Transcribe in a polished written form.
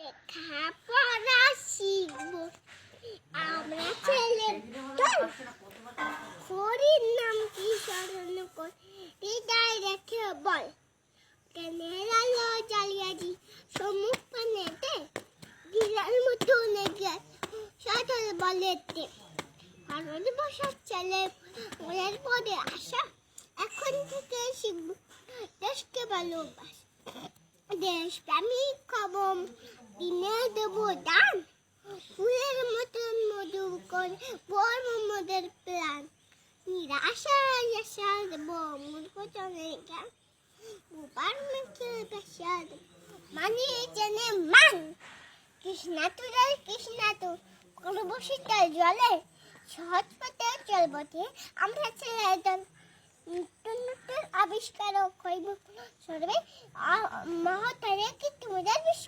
লেখাপড়া শিখব আমরা ছেলে হরির নাম কি স্মরণ কর হৃদয় রেখে বল জ্ঞানের আলো জ্বালিয়ে দি সম্মুখ পানেতে গিলার মতো লেগে সচল বলেতে ভারত বসার ছেলে বলের পদে আসা এখন থেকে শিখব দেশকে ভালোবাস দেশপ্রেমিক খবর দিনে দেব দান ফুলের মতন মধু করে বর মোদের প্রাণ নিরাশা আশা দেব মূর্খ জনে জ্ঞান বুবার মুখে ভাষা মানে জেনে মান কৃষ্ণা তুলে কৃষ্ণা তো করব শীতল জলে সহজ পথে চলবতে আমরা ছেলে দল নতুন নতুন আবিষ্কার হইব সর্বে মহতারে কি তোমাদের বিশ্ব